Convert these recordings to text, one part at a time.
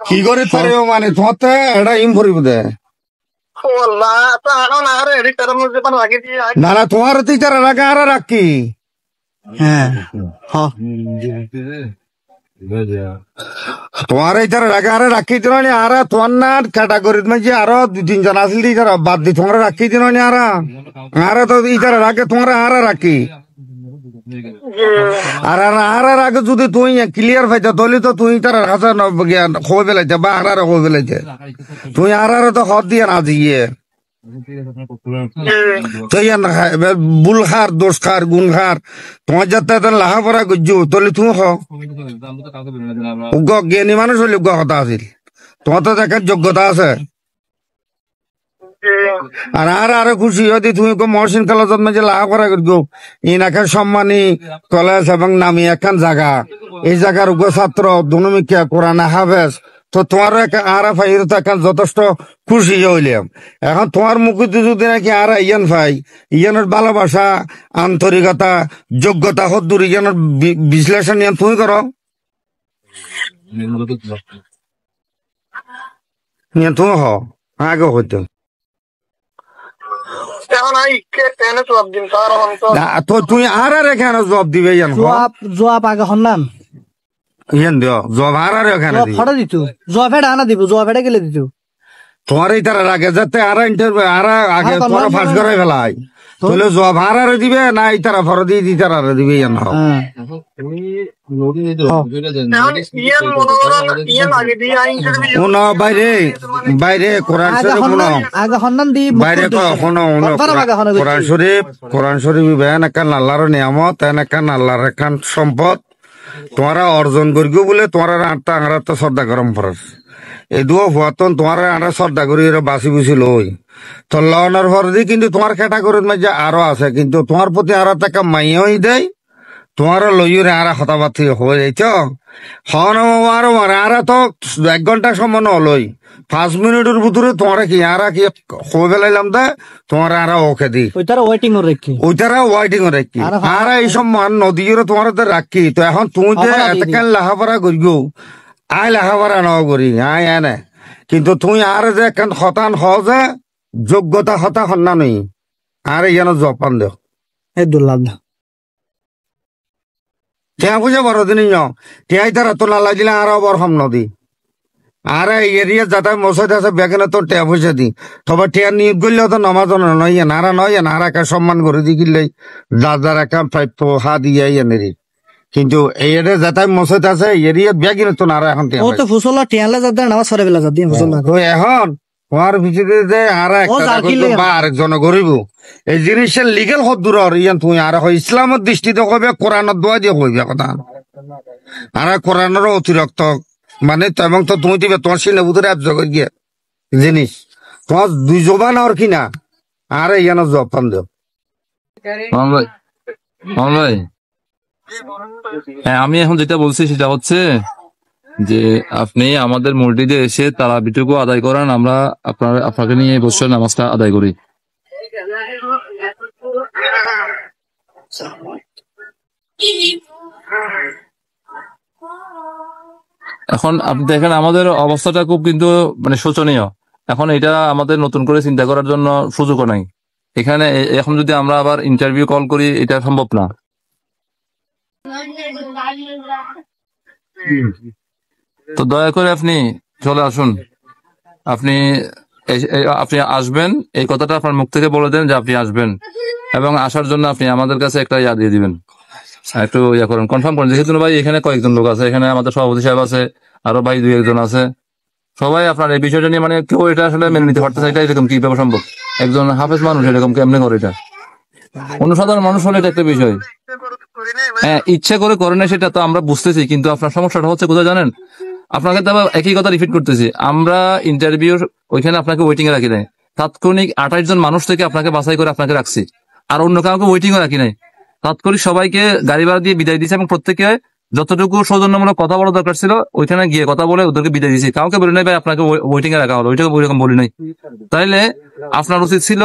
কি করে পারে মানে তোমার তো এটা ইম ভরিব দে না না তোমার তো ইতারা রাখা আর রাখি হ্যাঁ তোমার ইতারা রাখা আর রাখি দিন আর তোমার না ক্যাটাগরি মাঝে আরো 2-3 জন আসলে ইতারা বাদ দি তোমরা রাখি দিন আর তো ইতারা রাখে তোমরা আর রাখি আর আগে যদি তুই ক্লিয়ার পাইতা তাহলে তো তুই তার কাছে খবর পেলাইছে বা আর খবর পেলাইছে তুই আর তো হদ দিয়ে না দিয়ে বুল খার দোষ খার গুণ খার তোমার যাতে লাহা পড়া গুজু তাহলে তুমি জ্ঞানী মানুষ হলে কথা আছিল তোমার তো দেখার যোগ্যতা আছে আর আরো খুশি যদি তুমি মহসিন কলেজত মাঝে লাহা করা করবো ইনাকে সম্মানী কলেজ এবং নামি একখান জায়গা এই জায়গার উগ্র ছাত্র দুনমিকা কোরআন হাফেজ তো তোমারও আর ফাইর তো এখন যথেষ্ট খুশি হইলাম এখন তোমার মুখে যদি নাকি আর ইয়ান ভাই ইয়ানের ভালোবাসা আন্তরিকতা যোগ্যতা হদ্দুর ইয়ানের বিশ্লেষণ ইয়ান তুমি করো তুমি হ আগে হইতো তুই আর এখানে জবাব দিবে জবাব আগে হন্নান ইয়ান দিও জবাব আর এখানে ফটো দিত জবাব এটা আনা দিব জবাব এটা গেলে দিত তোমার এই তার আগে যাতে আর ইন্টারভিউ আর আগে তোমার ফাঁস করাই ফেলাই তাহলে জবাব আর দিবে না এই তারা ফটো দিয়ে দিতে আর দিবে ইয়ান শুনো বাইরে বাইরে কোরআন শরীফ শুনো বাইরে কোরআন শরীফ বেন একান আল্লাহর নিয়ামত এন একান আল্লাহর একান সম্পদ তোমারা অর্জন করিও বলে তোমার আটটা আঙার তো শ্রদ্ধা গরম ফরস এই দুও ভুয়াতন তোমার আড়া শ্রদ্ধা করি বাঁচি বুঝি লই তো লওয়ানোর পর দিয়ে কিন্তু তোমার ক্যাটাগরির মধ্যে আরো আছে কিন্তু তোমার প্রতি আরো টাকা মাইয়াই দেয় তোমার লইরে আর হতাবাতি হয়ে যাইছ হন আর তো 1 ঘন্টা সময় নলই 5 মিনিটের ভিতরে তোমার কি আর কি হয়ে ফেলাইলাম দে তোমার আর ওকে দি ওইটারা ওয়াইটিং রাখি আর এই সম্মান নদীর তোমার রাখি তো এখন তুমি যে এতকাল লাহাপড়া করিও আই লাহাপড়া ন করি আই এনে কিন্তু তুই আর যে এখন হতান হ যে যোগ্যতা হতা হন্না নেই আর ইয়ান জপান দেও এই দুর্লাভ টিয়া বুঝে বড় দিন টিয়াই তারা তো নালাই দিলে আরো বড় হম নদী আর এরিয়া যাতে মশাই আছে বেগেনে তো টিয়া পয়সা দি তবে টিয়া নিয়োগ করলেও তো নামাজ নয় নারা একা সম্মান করে দি কিনলে যার একা প্রাপ্য হা দিয়ে এনেরি কিন্তু এই যাতে মশাই আছে এরিয়া বেগেনে তো নারা এখন টিয়ালে যাদের নামাজ সরে বেলা যাদি এখন তোমার ভিতরে আর আরেকজন গরিব এই জিনিসের লিগেল হদ্দুর ইয়ান তুমি আর ইসলামের দৃষ্টিতে কইবে কোরআনের দোয়া দিয়ে কইবে কথা আর কোরআনের অতিরিক্ত মানে এবং তো তুমি দিবে তোমার সিনে ভিতরে জগৎ গিয়ে জিনিস তোমার 2 জবান আর কিনা আর ইয়ানের জব পান দেও হ্যাঁ আমি এখন যেটা বলছি সেটা হচ্ছে যে আপনি আমাদের মসজিদে এসে তারাবিটুকু আদায় করান আমরা আপনাকে নিয়ে বসে নামাজটা আদায় করি এখন আপনি দেখেন আমাদের অবস্থাটা খুব কিন্তু মানে শোচনীয় এখন এটা আমাদের নতুন করে চিন্তা করার জন্য সুযোগও নাই এখানে এখন যদি আমরা আবার ইন্টারভিউ কল করি এটা সম্ভব না তো দয়া করে আপনি চলে আসুন আপনি আসবেন এই কথাটা আপনার মুখ থেকে বলে দেন যে আপনি আসবেন এবং আসার জন্য আপনি আমাদের কাছে একটা ইয়া দিয়ে দিবেন একটু ইয়া করেন কনফার্ম করেন যেহেতু ভাই এখানে কয়েকজন লোক আছে এখানে আমাদের সভাপতি সাহেব আছে আরো ভাই 2-1 জন আছে সবাই আপনার এই বিষয়টা নিয়ে মানে কেউ এটা আসলে মেনে নিতে পারতেছে এটা এরকম কিভাবে সম্ভব একজন হাফেজ মানুষ এরকম কেমনে করে এটা অনুসাধারণ মানুষ হলে এটা একটা বিষয় হ্যাঁ ইচ্ছে করে না সেটা তো আমরা বুঝতেছি কিন্তু আপনার সমস্যাটা হচ্ছে কোথায় জানেন আপনাকে তো একই কথা রিপিট করতেছি আমরা ইন্টারভিউ ওইখানে আপনাকে ওয়েটিং এ রাখি নাই তাৎক্ষণিক 28 জন মানুষ থেকে আপনাকে বাছাই করে আপনাকে রাখছি আর অন্য কাউকে ওয়েটিং এ রাখি নাই তাৎক্ষণিক সবাইকে গাড়ি ভাড়া দিয়ে বিদায় দিয়েছে এবং প্রত্যেকে যতটুকু সৌজন্যমূলক কথা বলা দরকার ছিল ওইখানে গিয়ে কথা বলে ওদেরকে বিদায় দিয়েছি কাউকে বলি নাই ভাই আপনাকে ওয়েটিং এ রাখা হলো ওইটাকে ওইরকম বলি নাই তাইলে আপনার উচিত ছিল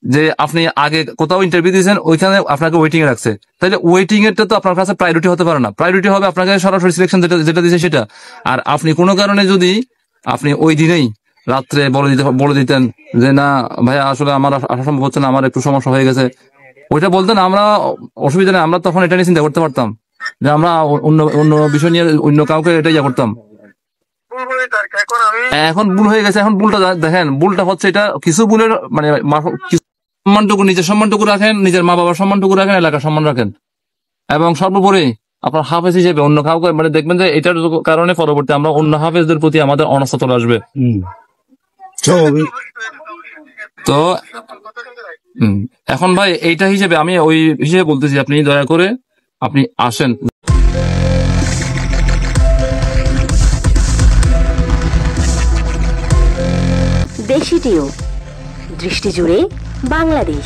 যে আপনি আগে কোথাও ইন্টারভিউ দিয়েছেন, ওইখানে আপনাকে ওয়েটিং এ রাখছে, তাহলে ওয়েটিং এরটা তো আপনার কাছে প্রায়োরিটি হতে পারে না। প্রায়োরিটি হবে আপনাকে সরাসরি সিলেকশন যেটা যেটা দিয়েছে সেটা। আর আপনি কোনো কারণে যদি আপনি ওই দিনেই রাত্রে বলে দিতেন যে না ভাইয়া আসলে আমার আসা সম্ভব হচ্ছে না, আমার একটু সমস্যা হয়ে গেছে, ওইটা বলতেন, আমরা অসুবিধা নেই, আমরা তখন এটা নিয়ে চিন্তা করতে পারতাম যে আমরা অন্য অন্য বিষয় নিয়ে অন্য কাউকে এটা ইয়া করতাম। এখন ভুল হয়ে গেছে, এখন ভুলটা দেখেন, ভুলটা হচ্ছে এটা কিছু ভুলের মানে কিছু সম্মানটুকু, নিজের সম্মানটুকু রাখেন, নিজের মা বাবার সম্মানটুকু রাখেন, এলাকার সম্মান রাখেন, এবং সর্বোপরি আপনার হাফেজ হিসেবে অন্য কাউকে মানে দেখবেন যে এটার কারণে পরবর্তী আমরা অন্য হাফেজদের প্রতি আমাদের অনাস্থা চলে আসবে। তো এখন ভাই এইটা হিসেবে আমি ওই হিসেবে বলতেছি, আপনি দয়া করে আপনি আসেন। দেশি টিউব, দৃষ্টি জুড়ে বাংলাদেশ।